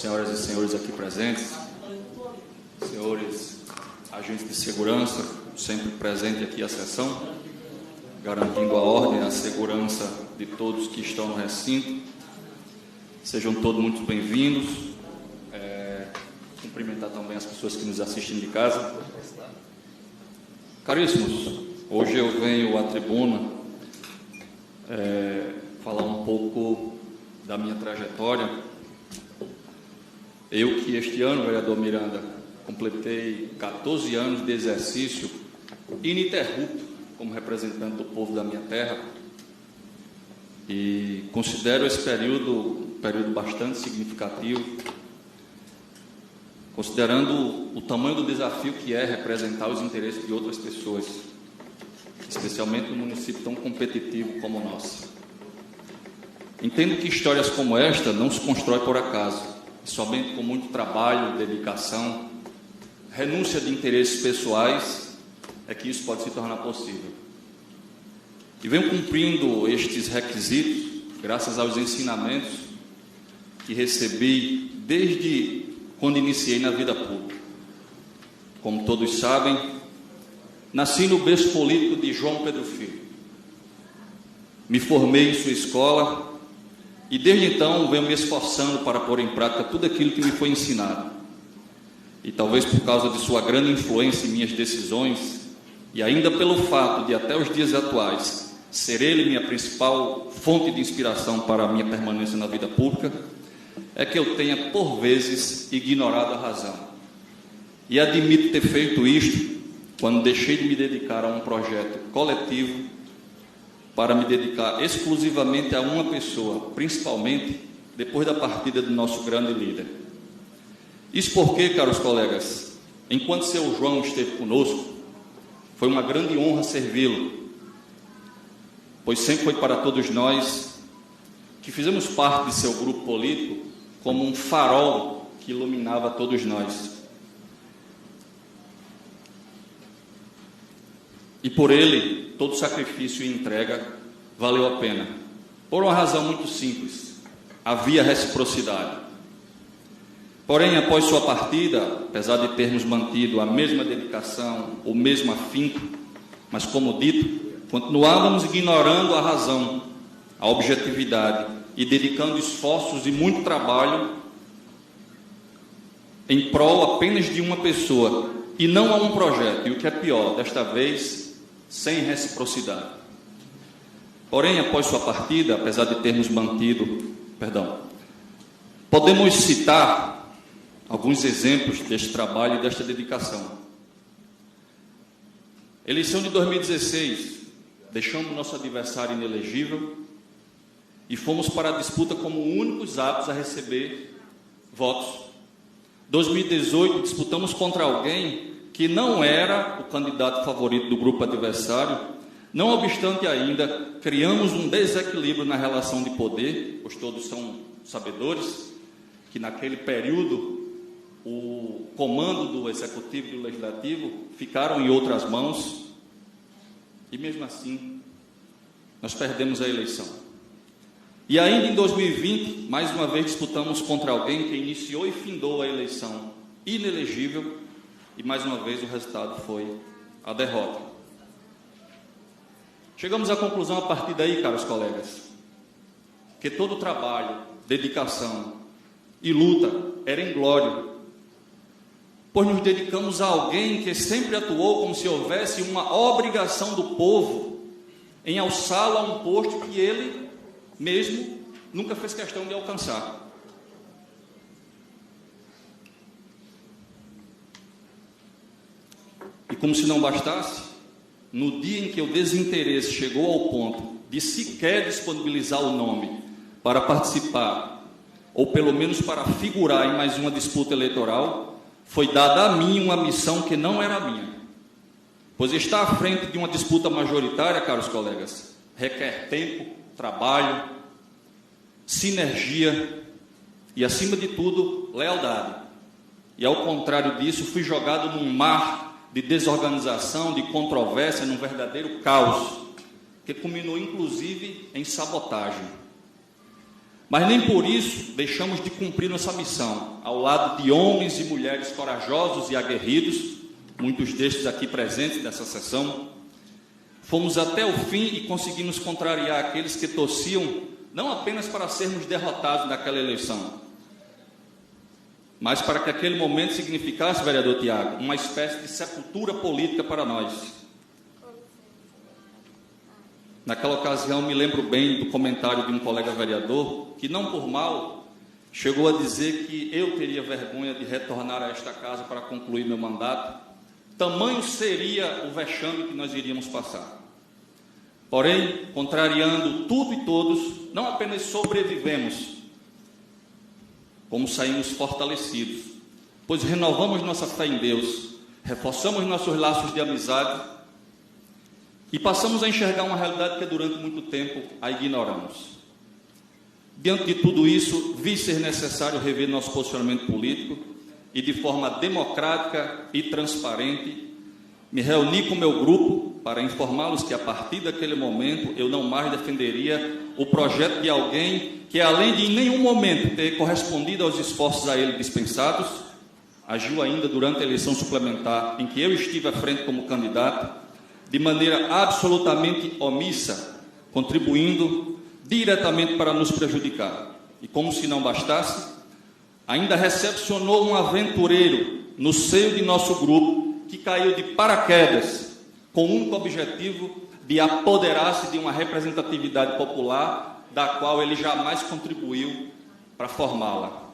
senhoras e senhores aqui presentes, senhores agentes de segurança, sempre presente aqui à sessão, garantindo a ordem e a segurança de todos que estão no recinto. Sejam todos muito bem-vindos. Cumprimentar também as pessoas que nos assistem de casa. Caríssimos, hoje eu venho à tribuna falar um pouco da minha trajetória. Eu que este ano, vereador Miranda, completei 14 anos de exercício ininterrupto como representante do povo da minha terra e considero esse período um período bastante significativo, considerando o tamanho do desafio que é representar os interesses de outras pessoas, especialmente num município tão competitivo como o nosso. Entendo que histórias como esta não se constroem por acaso, somente com muito trabalho, dedicação, renúncia de interesses pessoais, é que isso pode se tornar possível. E venho cumprindo estes requisitos graças aos ensinamentos que recebi desde quando iniciei na vida pública. Como todos sabem, nasci no berço político de João Pedro Filho. Me formei em sua escola e desde então venho me esforçando para pôr em prática tudo aquilo que me foi ensinado. E talvez por causa de sua grande influência em minhas decisões, e ainda pelo fato de até os dias atuais ser ele minha principal fonte de inspiração para a minha permanência na vida pública, é que eu tenha por vezes ignorado a razão. E admito ter feito isto quando deixei de me dedicar a um projeto coletivo para me dedicar exclusivamente a uma pessoa, principalmente depois da partida do nosso grande líder. Isso porque, caros colegas, enquanto seu João esteve conosco, foi uma grande honra servi-lo, pois sempre foi para todos nós que fizemos parte de seu grupo político como um farol que iluminava todos nós. E por ele, todo sacrifício e entrega valeu a pena. Por uma razão muito simples: havia reciprocidade. Porém, após sua partida, apesar de termos mantido a mesma dedicação, o mesmo afinco, mas como dito, continuávamos ignorando a razão, a objetividade e dedicando esforços e muito trabalho em prol apenas de uma pessoa e não a um projeto, e o que é pior, desta vez, sem reciprocidade. Porém, após sua partida, apesar de termos mantido, podemos citar alguns exemplos deste trabalho e desta dedicação. Eleição de 2016, deixamos nosso adversário inelegível e fomos para a disputa como únicos aptos a receber votos. 2018, disputamos contra alguém que não era o candidato favorito do grupo adversário, não obstante ainda, criamos um desequilíbrio na relação de poder, pois todos são sabedores que naquele período o comando do Executivo e do Legislativo ficaram em outras mãos e mesmo assim nós perdemos a eleição. E ainda em 2020, mais uma vez disputamos contra alguém que iniciou e findou a eleição inelegível e mais uma vez o resultado foi a derrota. Chegamos à conclusão a partir daí, caros colegas, que todo trabalho, dedicação e luta era inglório, pois nos dedicamos a alguém que sempre atuou como se houvesse uma obrigação do povo em alçá-lo a um posto que ele mesmo nunca fez questão de alcançar. E como se não bastasse, no dia em que o desinteresse chegou ao ponto de sequer disponibilizar o nome para participar, ou pelo menos para figurar em mais uma disputa eleitoral, foi dada a mim uma missão que não era minha. Pois estar à frente de uma disputa majoritária, caros colegas, requer tempo, trabalho, sinergia e, acima de tudo, lealdade. E, ao contrário disso, fui jogado num mar de desorganização, de controvérsia, num verdadeiro caos, que culminou, inclusive, em sabotagem. Mas nem por isso deixamos de cumprir nossa missão, ao lado de homens e mulheres corajosos e aguerridos, muitos destes aqui presentes nessa sessão. Fomos até o fim e conseguimos contrariar aqueles que torciam não apenas para sermos derrotados naquela eleição, mas para que aquele momento significasse, vereador Tiago, uma espécie de sepultura política para nós. Naquela ocasião, me lembro bem do comentário de um colega vereador, que não por mal, chegou a dizer que eu teria vergonha de retornar a esta casa para concluir meu mandato. Tamanho seria o vexame que nós iríamos passar. Porém, contrariando tudo e todos, não apenas sobrevivemos, como saímos fortalecidos, pois renovamos nossa fé em Deus, reforçamos nossos laços de amizade e passamos a enxergar uma realidade que durante muito tempo a ignoramos. Diante de tudo isso, vi ser necessário rever nosso posicionamento político e, de forma democrática e transparente, me reuni com meu grupo para informá-los que, a partir daquele momento, eu não mais defenderia o projeto de alguém que, além de em nenhum momento ter correspondido aos esforços a ele dispensados, agiu ainda durante a eleição suplementar em que eu estive à frente como candidato, de maneira absolutamente omissa, contribuindo diretamente para nos prejudicar. E como se não bastasse, ainda recepcionou um aventureiro no seio de nosso grupo que caiu de paraquedas com o único objetivo de apoderar-se de uma representatividade popular da qual ele jamais contribuiu para formá-la.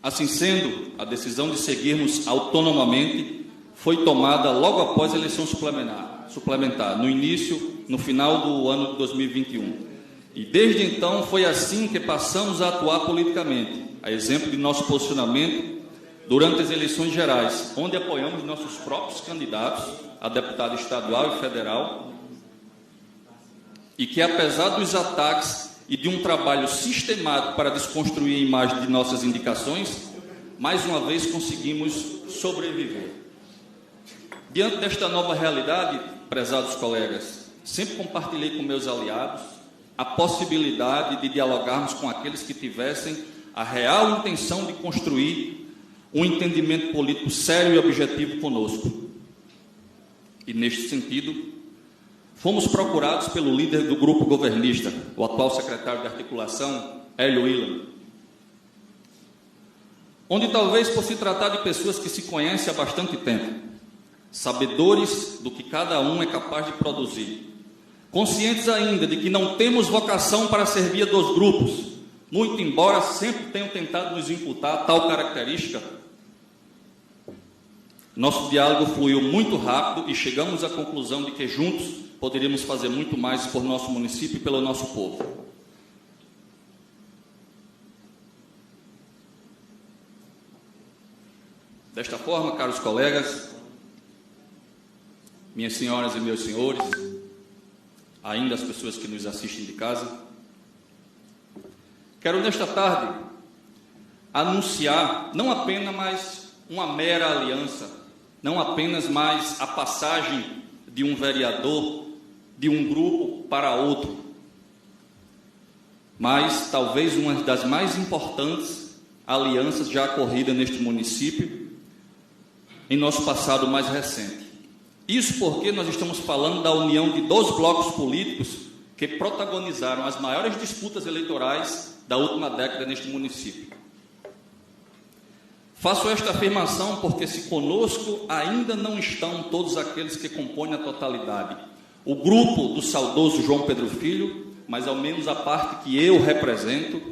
Assim sendo, a decisão de seguirmos autonomamente foi tomada logo após a eleição suplementar, no final do ano de 2021. E desde então foi assim que passamos a atuar politicamente, a exemplo de nosso posicionamento durante as eleições gerais, onde apoiamos nossos próprios candidatos a deputado estadual e federal, e que, apesar dos ataques e de um trabalho sistemático para desconstruir a imagem de nossas indicações, mais uma vez conseguimos sobreviver. Diante desta nova realidade, prezados colegas, sempre compartilhei com meus aliados a possibilidade de dialogarmos com aqueles que tivessem a real intenção de construir um entendimento político sério e objetivo conosco. E, neste sentido, fomos procurados pelo líder do grupo governista, o atual secretário de articulação, Hélio Willer, onde talvez por se tratar de pessoas que se conhecem há bastante tempo, sabedores do que cada um é capaz de produzir, conscientes ainda de que não temos vocação para ser via dos grupos, muito embora sempre tenham tentado nos imputar tal característica, nosso diálogo fluiu muito rápido e chegamos à conclusão de que juntos poderíamos fazer muito mais por nosso município e pelo nosso povo. Desta forma, caros colegas, minhas senhoras e meus senhores, ainda as pessoas que nos assistem de casa, quero nesta tarde anunciar não apenas mais uma mera aliança, não apenas mais a passagem de um vereador de um grupo para outro, mas talvez uma das mais importantes alianças já ocorridas neste município em nosso passado mais recente. Isso porque nós estamos falando da união de 2 blocos políticos que protagonizaram as maiores disputas eleitorais da última década neste município. Faço esta afirmação porque, se conosco ainda não estão todos aqueles que compõem a totalidade, o grupo do saudoso João Pedro Filho, mas ao menos a parte que eu represento,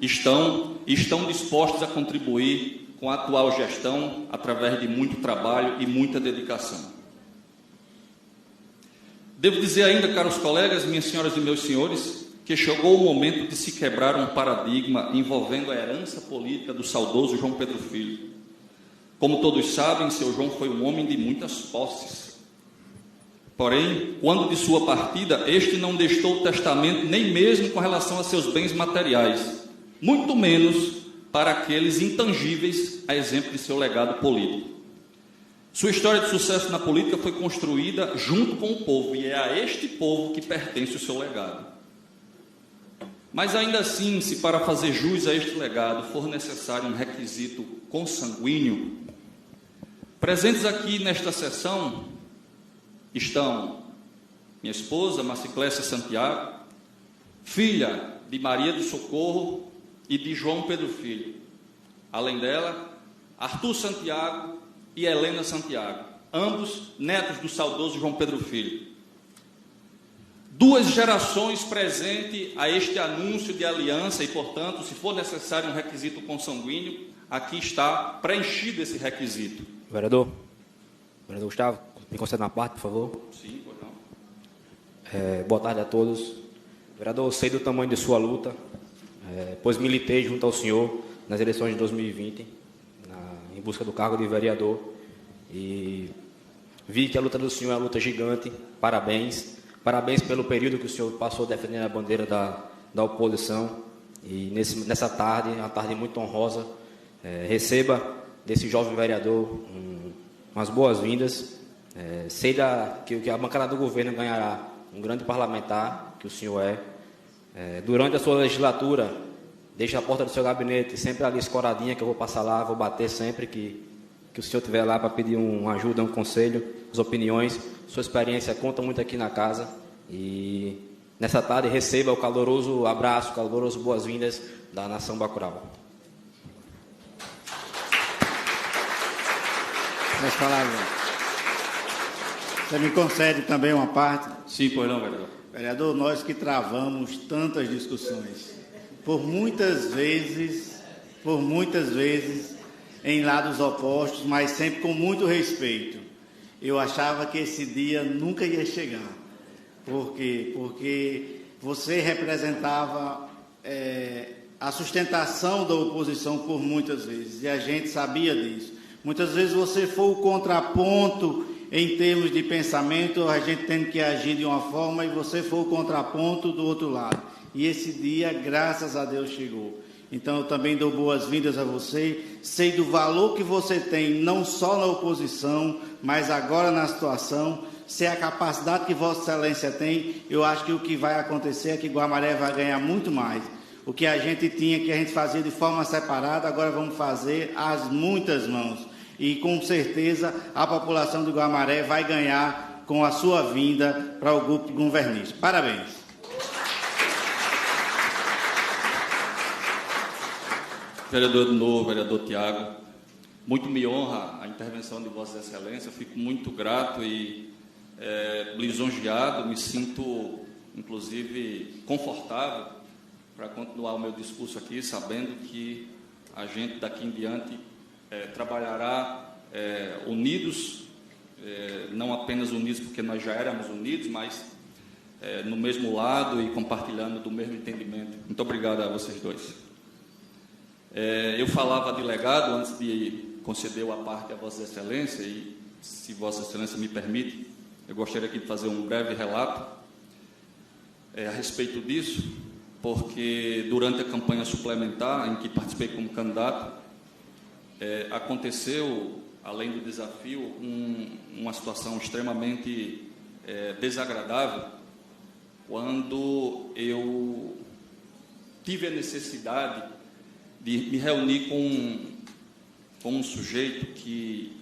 estão dispostos a contribuir com a atual gestão através de muito trabalho e muita dedicação. Devo dizer ainda, caros colegas, minhas senhoras e meus senhores, que chegou o momento de se quebrar um paradigma envolvendo a herança política do saudoso João Pedro Filho. Como todos sabem, seu João foi um homem de muitas posses. Porém, quando de sua partida, este não deixou testamento nem mesmo com relação a seus bens materiais, muito menos para aqueles intangíveis, a exemplo de seu legado político. Sua história de sucesso na política foi construída junto com o povo, e é a este povo que pertence o seu legado. Mas ainda assim, se para fazer jus a este legado for necessário um requisito consanguíneo, presentes aqui nesta sessão estão minha esposa, Marciclécia Santiago, filha de Maria do Socorro e de João Pedro Filho. Além dela, Arthur Santiago e Helena Santiago, ambos netos do saudoso João Pedro Filho. 2 gerações presentes a este anúncio de aliança e, portanto, se for necessário um requisito consanguíneo, aqui está preenchido esse requisito. Vereador Gustavo, me conceda uma parte, por favor. Sim, pois não. Boa tarde a todos. Vereador, eu sei do tamanho de sua luta, pois militei junto ao senhor nas eleições de 2020, em busca do cargo de vereador, e vi que a luta do senhor é uma luta gigante. Parabéns. Parabéns pelo período que o senhor passou defendendo a bandeira da oposição. E nessa tarde, uma tarde muito honrosa, receba desse jovem vereador umas boas-vindas. Sei que a bancada do governo ganhará um grande parlamentar, que o senhor é. Durante a sua legislatura, deixe a porta do seu gabinete sempre ali escoradinha, que eu vou passar lá, vou bater sempre que o senhor estiver lá para pedir uma ajuda, um conselho, as opiniões. Sua experiência conta muito aqui na casa. E nessa tarde receba o caloroso abraço, caloroso boas-vindas da nação Bacurau. Mais palavras. Você me concede também uma parte? Sim, pois não, vereador. Vereador, nós que travamos tantas discussões, por muitas vezes, em lados opostos, mas sempre com muito respeito. Eu achava que esse dia nunca ia chegar. Por quê? Porque você representava a sustentação da oposição por muitas vezes, e a gente sabia disso. Muitas vezes você foi o contraponto em termos de pensamento, a gente tendo que agir de uma forma, e você foi o contraponto do outro lado. E esse dia, graças a Deus, chegou. Então, eu também dou boas-vindas a você. Sei do valor que você tem, não só na oposição, mas agora na situação. Sei a capacidade que Vossa Excelência tem. Eu acho que o que vai acontecer é que Guamaré vai ganhar muito mais. O que a gente tinha, que a gente fazia de forma separada, agora vamos fazer às muitas mãos. E, com certeza, a população de Guamaré vai ganhar com a sua vinda para o grupo governista. Parabéns. Vereador de novo, vereador Tiago, muito me honra a intervenção de Vossa Excelência. Eu fico muito grato e lisonjeado, me sinto, inclusive, confortável para continuar o meu discurso aqui, sabendo que a gente daqui em diante trabalhará unidos, não apenas unidos porque nós já éramos unidos, mas no mesmo lado e compartilhando do mesmo entendimento. Muito obrigado a vocês dois. Eu falava de legado antes de conceder a parte a Vossa Excelência, e se Vossa Excelência me permite, eu gostaria aqui de fazer um breve relato a respeito disso, porque durante a campanha suplementar em que participei como candidato, aconteceu, além do desafio, uma situação extremamente desagradável, quando eu tive a necessidade de me reunir com um sujeito que,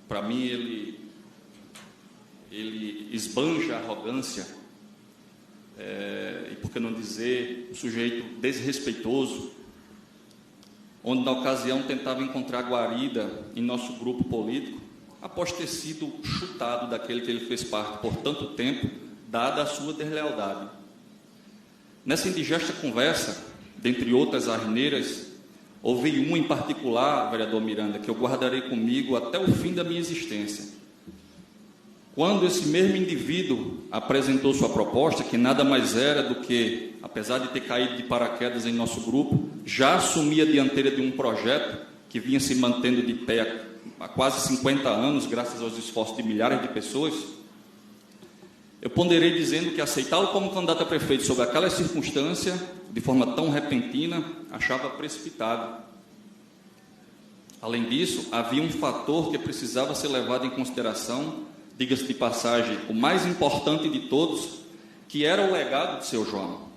para mim, ele esbanja a arrogância, e por que não dizer, um sujeito desrespeitoso, onde, na ocasião, tentava encontrar guarida em nosso grupo político, após ter sido chutado daquele que ele fez parte por tanto tempo, dada a sua deslealdade. Nessa indigesta conversa, dentre outras asneiras, houve uma em particular, vereador Miranda, que eu guardarei comigo até o fim da minha existência. Quando esse mesmo indivíduo apresentou sua proposta, que nada mais era do que, apesar de ter caído de paraquedas em nosso grupo, já assumia a dianteira de um projeto que vinha se mantendo de pé há quase 50 anos, graças aos esforços de milhares de pessoas, eu ponderei dizendo que aceitá-lo como candidato a prefeito sob aquela circunstância, de forma tão repentina, achava precipitado. Além disso, havia um fator que precisava ser levado em consideração, diga-se de passagem, o mais importante de todos, que era o legado de seu João.